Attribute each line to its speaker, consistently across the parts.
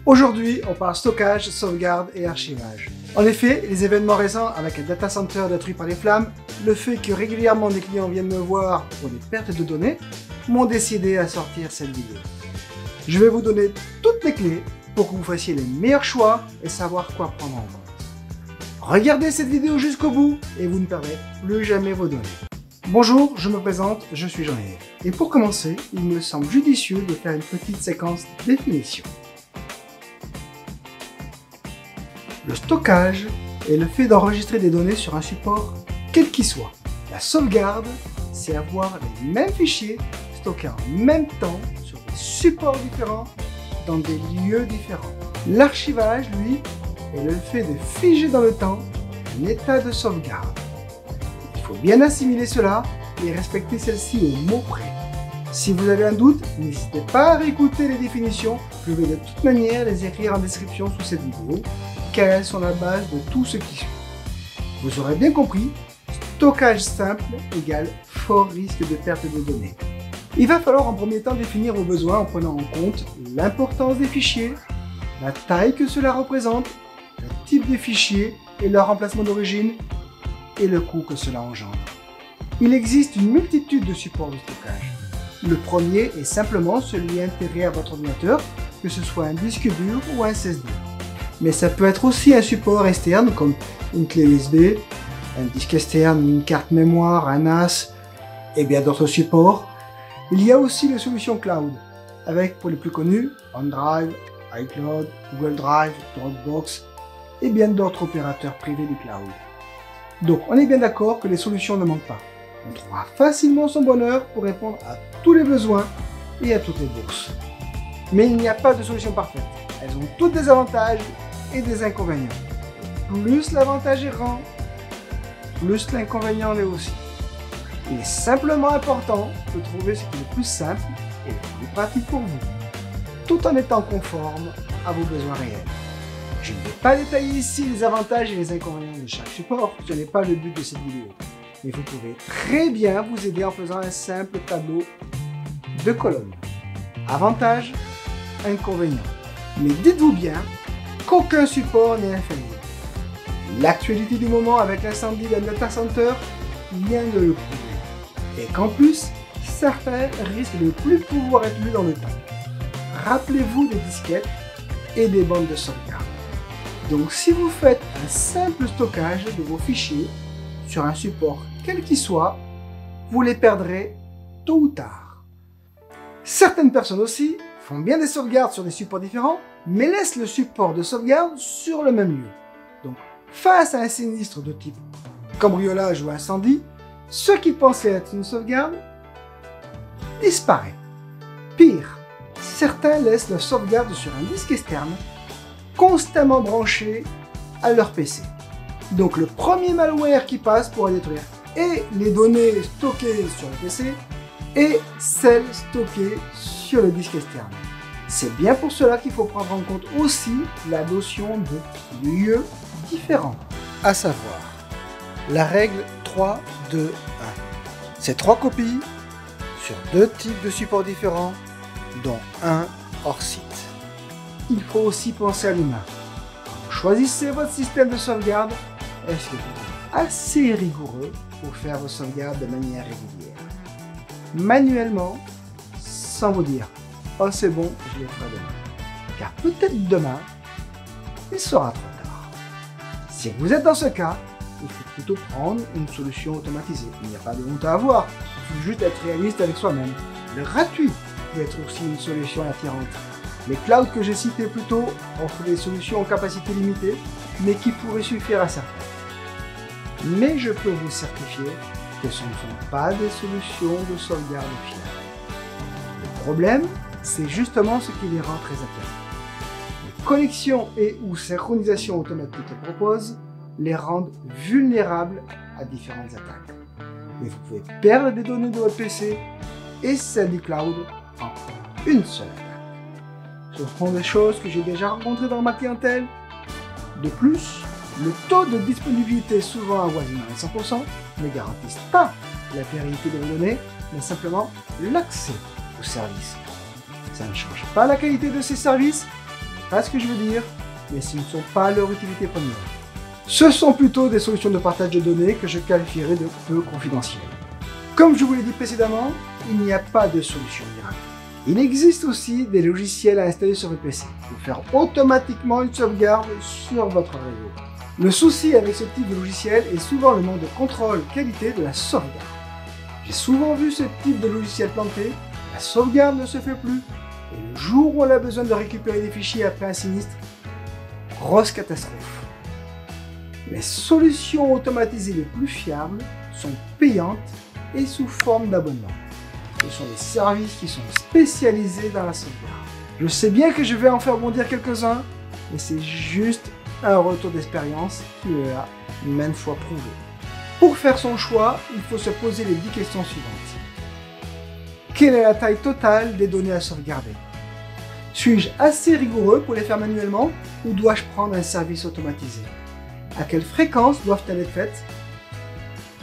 Speaker 1: Aujourd'hui, on parle stockage, sauvegarde et archivage. En effet, les événements récents avec un data center détruit par les flammes, le fait que régulièrement des clients viennent me voir pour des pertes de données, m'ont décidé à sortir cette vidéo. Je vais vous donner toutes les clés pour que vous fassiez les meilleurs choix et savoir quoi prendre en compte. Regardez cette vidéo jusqu'au bout et vous ne perdrez plus jamais vos données. Bonjour, je me présente, je suis Jean-Yves. Et pour commencer, il me semble judicieux de faire une petite séquence de définition. Le stockage est le fait d'enregistrer des données sur un support quel qu'il soit. La sauvegarde, c'est avoir les mêmes fichiers stockés en même temps sur des supports différents dans des lieux différents. L'archivage, lui, est le fait de figer dans le temps un état de sauvegarde. Il faut bien assimiler cela et respecter celle-ci au mot près. Si vous avez un doute, n'hésitez pas à réécouter les définitions, je vais de toute manière les écrire en description sous cette vidéo, car elles sont la base de tout ce qui suit. Vous aurez bien compris, stockage simple égale fort risque de perte de données. Il va falloir en premier temps définir vos besoins en prenant en compte l'importance des fichiers, la taille que cela représente, le type des fichiers et leur emplacement d'origine, et le coût que cela engendre. Il existe une multitude de supports de stockage. Le premier est simplement celui intégré à votre ordinateur, que ce soit un disque dur ou un SSD. Mais ça peut être aussi un support externe comme une clé USB, un disque externe, une carte mémoire, un NAS et bien d'autres supports. Il y a aussi les solutions cloud, avec pour les plus connus, OneDrive, iCloud, Google Drive, Dropbox et bien d'autres opérateurs privés du cloud. Donc on est bien d'accord que les solutions ne manquent pas. On trouvera facilement son bonheur pour répondre à tous les besoins et à toutes les bourses. Mais il n'y a pas de solution parfaite. Elles ont toutes des avantages et des inconvénients. Plus l'avantage est grand, plus l'inconvénient l'est aussi. Il est simplement important de trouver ce qui est le plus simple et le plus pratique pour vous, tout en étant conforme à vos besoins réels. Je ne vais pas détailler ici les avantages et les inconvénients de chaque support, ce n'est pas le but de cette vidéo. Mais vous pouvez très bien vous aider en faisant un simple tableau de colonnes. Avantages, inconvénients. Mais dites-vous bien qu'aucun support n'est infaillible. L'actualité du moment avec l'incendie d'un data center vient de le prouver. Et qu'en plus, certains risquent de ne plus pouvoir être lus dans le temps. Rappelez-vous des disquettes et des bandes de sauvegarde. Donc si vous faites un simple stockage de vos fichiers sur un support quel qu'il soit, vous les perdrez tôt ou tard. Certaines personnes aussi font bien des sauvegardes sur des supports différents, mais laissent le support de sauvegarde sur le même lieu. Donc, face à un sinistre de type cambriolage ou incendie, ce qui pensait être une sauvegarde disparaît. Pire, certains laissent leur sauvegarde sur un disque externe, constamment branché à leur PC. Donc le premier malware qui passe pourra détruire et les données stockées sur le PC et celles stockées sur le disque externe. C'est bien pour cela qu'il faut prendre en compte aussi la notion de lieux différents, à savoir la règle 3, 2, 1. C'est 3 copies sur 2 types de supports différents, dont un hors site. Il faut aussi penser à l'humain. Choisissez votre système de sauvegarde. Est-ce que vous êtes assez rigoureux pour faire vos sauvegardes de manière régulière? Manuellement, sans vous dire « Oh c'est bon, je les ferai demain ». Car peut-être demain, il sera trop tard. Si vous êtes dans ce cas, il faut plutôt prendre une solution automatisée. Il n'y a pas de honte à avoir, il faut juste être réaliste avec soi-même. Le gratuit peut être aussi une solution attirante. Les clouds que j'ai cités plus tôt offrent des solutions en capacité limitée, mais qui pourraient suffire à certains. Mais je peux vous certifier que ce ne sont pas des solutions de sauvegarde fiables. Le problème, c'est justement ce qui les rend très attirants. Les connexions et ou synchronisation automatique qu'elles proposent les rendent vulnérables à différentes attaques. Mais vous pouvez perdre des données de votre PC et celles du cloud en une seule attaque. Ce sont des choses que j'ai déjà rencontrées dans ma clientèle. De plus, le taux de disponibilité souvent avoisinant les 100% ne garantissent pas la pérennité de vos données, mais simplement l'accès au service. Ça ne change pas la qualité de ces services, pas ce que je veux dire, mais ce ne sont pas leur utilité première. Ce sont plutôt des solutions de partage de données que je qualifierais de peu confidentielles. Comme je vous l'ai dit précédemment, il n'y a pas de solution miracle. Il existe aussi des logiciels à installer sur votre PC pour faire automatiquement une sauvegarde sur votre réseau. Le souci avec ce type de logiciel est souvent le manque de contrôle qualité de la sauvegarde. J'ai souvent vu ce type de logiciel planté, la sauvegarde ne se fait plus, et le jour où on a besoin de récupérer des fichiers après un sinistre, grosse catastrophe. Les solutions automatisées les plus fiables sont payantes et sous forme d'abonnement. Ce sont des services qui sont spécialisés dans la sauvegarde. Je sais bien que je vais en faire bondir quelques-uns, mais c'est juste un retour d'expérience qui me l'a maintes fois prouvé. Pour faire son choix, il faut se poser les 10 questions suivantes. Quelle est la taille totale des données à sauvegarder? Suis-je assez rigoureux pour les faire manuellement ou dois-je prendre un service automatisé? À quelle fréquence doivent-elles être faites?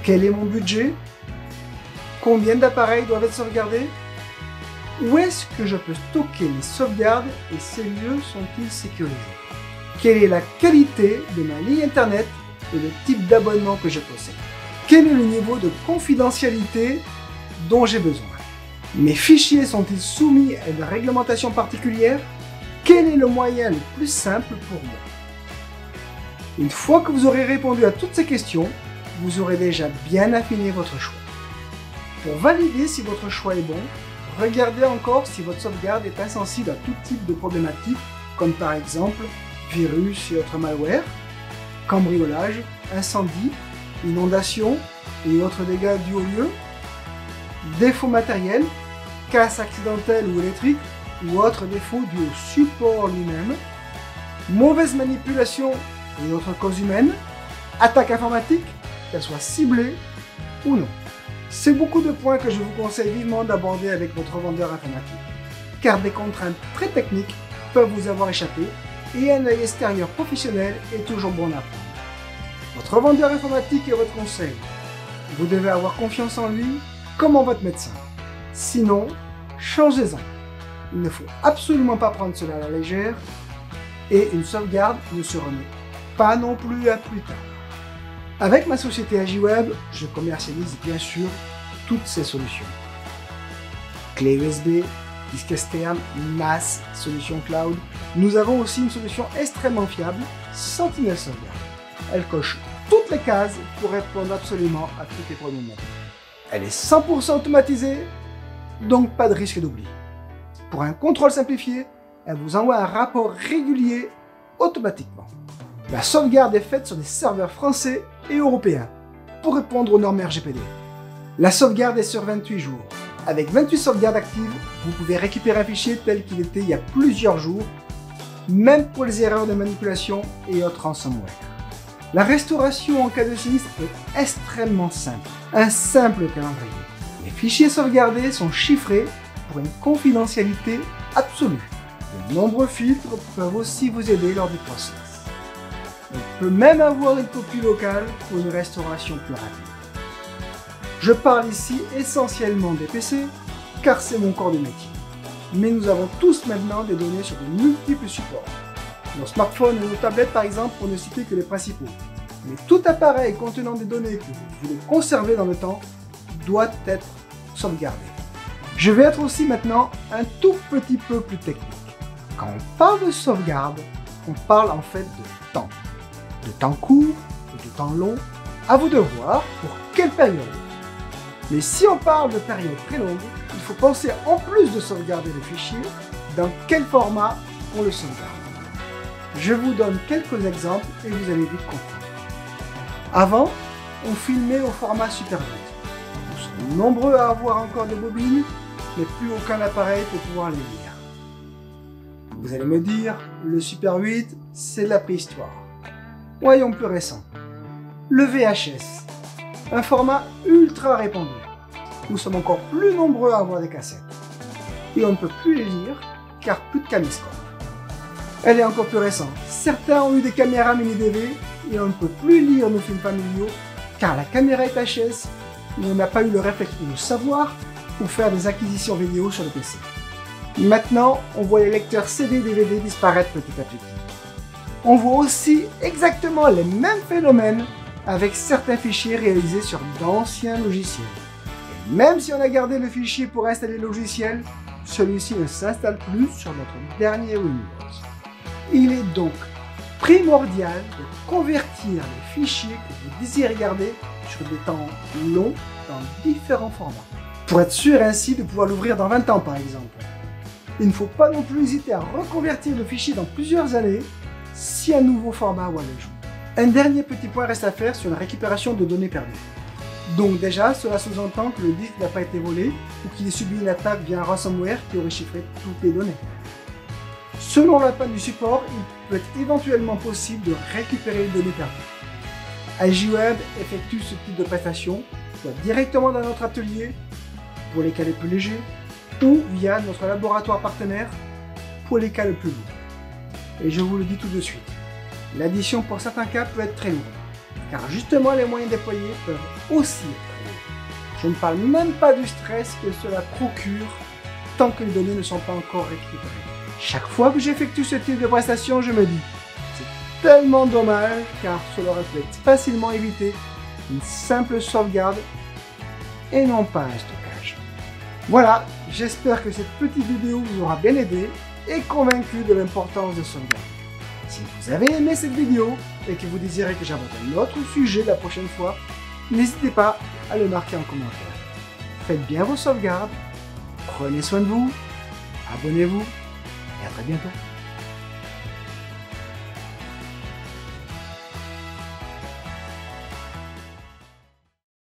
Speaker 1: Quel est mon budget? Combien d'appareils doivent être sauvegardés? Où est-ce que je peux stocker les sauvegardes et ces lieux sont-ils sécurisés? Quelle est la qualité de ma ligne internet et le type d'abonnement que je possède? Quel est le niveau de confidentialité dont j'ai besoin? Mes fichiers sont-ils soumis à une réglementation particulière? Quel est le moyen le plus simple pour moi? Une fois que vous aurez répondu à toutes ces questions, vous aurez déjà bien affiné votre choix. Pour valider si votre choix est bon, regardez encore si votre sauvegarde est insensible à tout type de problématiques, comme par exemple virus et autres malwares, cambriolage, incendie, inondation et autres dégâts dus au lieu, défauts matériels, casse accidentelle ou électrique ou autres défauts dus au support lui-même, mauvaise manipulation et autres causes humaines, attaque informatique, qu'elle soit ciblée ou non. C'est beaucoup de points que je vous conseille vivement d'aborder avec votre vendeur informatique, car des contraintes très techniques peuvent vous avoir échappé et un œil extérieur professionnel est toujours bon à prendre. Votre vendeur informatique est votre conseil. Vous devez avoir confiance en lui comme en votre médecin. Sinon, changez-en. Il ne faut absolument pas prendre cela à la légère et une sauvegarde ne se remet pas non plus à plus tard. Avec ma société Agiweb, je commercialise bien sûr toutes ces solutions. Clé USB, disque externe, NAS, solution cloud. Nous avons aussi une solution extrêmement fiable, Sentinel Sauvegarde. Elle coche toutes les cases pour répondre absolument à toutes les problématiques. Elle est 100% automatisée, donc pas de risque d'oubli. Pour un contrôle simplifié, elle vous envoie un rapport régulier automatiquement. La sauvegarde est faite sur des serveurs français et européens pour répondre aux normes RGPD. La sauvegarde est sur 28 jours. Avec 28 sauvegardes actives, vous pouvez récupérer un fichier tel qu'il était il y a plusieurs jours, même pour les erreurs de manipulation et autres ransomware. La restauration en cas de sinistre est extrêmement simple. Un simple calendrier. Les fichiers sauvegardés sont chiffrés pour une confidentialité absolue. De nombreux filtres peuvent aussi vous aider lors du process. On peut même avoir une copie locale pour une restauration plus rapide. Je parle ici essentiellement des PC, car c'est mon corps de métier. Mais nous avons tous maintenant des données sur de multiples supports. Nos smartphones et nos tablettes par exemple, pour ne citer que les principaux. Mais tout appareil contenant des données que vous voulez conserver dans le temps doit être sauvegardé. Je vais être aussi maintenant un tout petit peu plus technique. Quand on parle de sauvegarde, on parle en fait de temps. De temps court et de temps long, à vous de voir pour quelle période. Mais si on parle de période très longue, il faut penser en plus de sauvegarder le fichier, dans quel format on le sauvegarde. Je vous donne quelques exemples et vous allez vite comprendre. Avant, on filmait au format Super 8. Nous sommes nombreux à avoir encore des bobines, mais plus aucun appareil pour pouvoir les lire. Vous allez me dire, le Super 8, c'est de la préhistoire. Voyons plus récent. Le VHS, un format ultra répandu. Nous sommes encore plus nombreux à avoir des cassettes. Et on ne peut plus les lire, car plus de caméscope. Elle est encore plus récente. Certains ont eu des caméras mini DV et on ne peut plus lire nos films familiaux, car la caméra est HS et on n'a pas eu le réflexe de le savoir pour faire des acquisitions vidéo sur le PC. Maintenant, on voit les lecteurs CD et DVD disparaître petit à petit. On voit aussi exactement les mêmes phénomènes avec certains fichiers réalisés sur d'anciens logiciels. Et même si on a gardé le fichier pour installer le logiciel, celui-ci ne s'installe plus sur notre dernier Windows. Il est donc primordial de convertir les fichiers que vous désirez garder sur des temps longs dans différents formats, pour être sûr ainsi de pouvoir l'ouvrir dans 20 ans par exemple. Il ne faut pas non plus hésiter à reconvertir le fichier dans plusieurs années si un nouveau format ou un ajout. Un dernier petit point reste à faire sur la récupération de données perdues. Donc déjà, cela sous-entend que le disque n'a pas été volé ou qu'il ait subi une attaque via un ransomware qui aurait chiffré toutes les données. Selon la panne du support, il peut être éventuellement possible de récupérer les données perdues. AgiWeb effectue ce type de prestation, soit directement dans notre atelier pour les cas les plus légers, ou via notre laboratoire partenaire pour les cas les plus lourds. Et je vous le dis tout de suite, l'addition pour certains cas peut être très lourde, car justement les moyens déployés peuvent aussi être très lourds. Je ne parle même pas du stress que cela procure tant que les données ne sont pas encore récupérées. Chaque fois que j'effectue ce type de prestation, je me dis, c'est tellement dommage car cela aurait pu être facilement évité, une simple sauvegarde et non pas un stockage. Voilà, j'espère que cette petite vidéo vous aura bien aidé et convaincu de l'importance de sauvegarder. Si vous avez aimé cette vidéo et que vous désirez que j'aborde un autre sujet la prochaine fois, n'hésitez pas à le marquer en commentaire. Faites bien vos sauvegardes, prenez soin de vous, abonnez-vous et à très bientôt.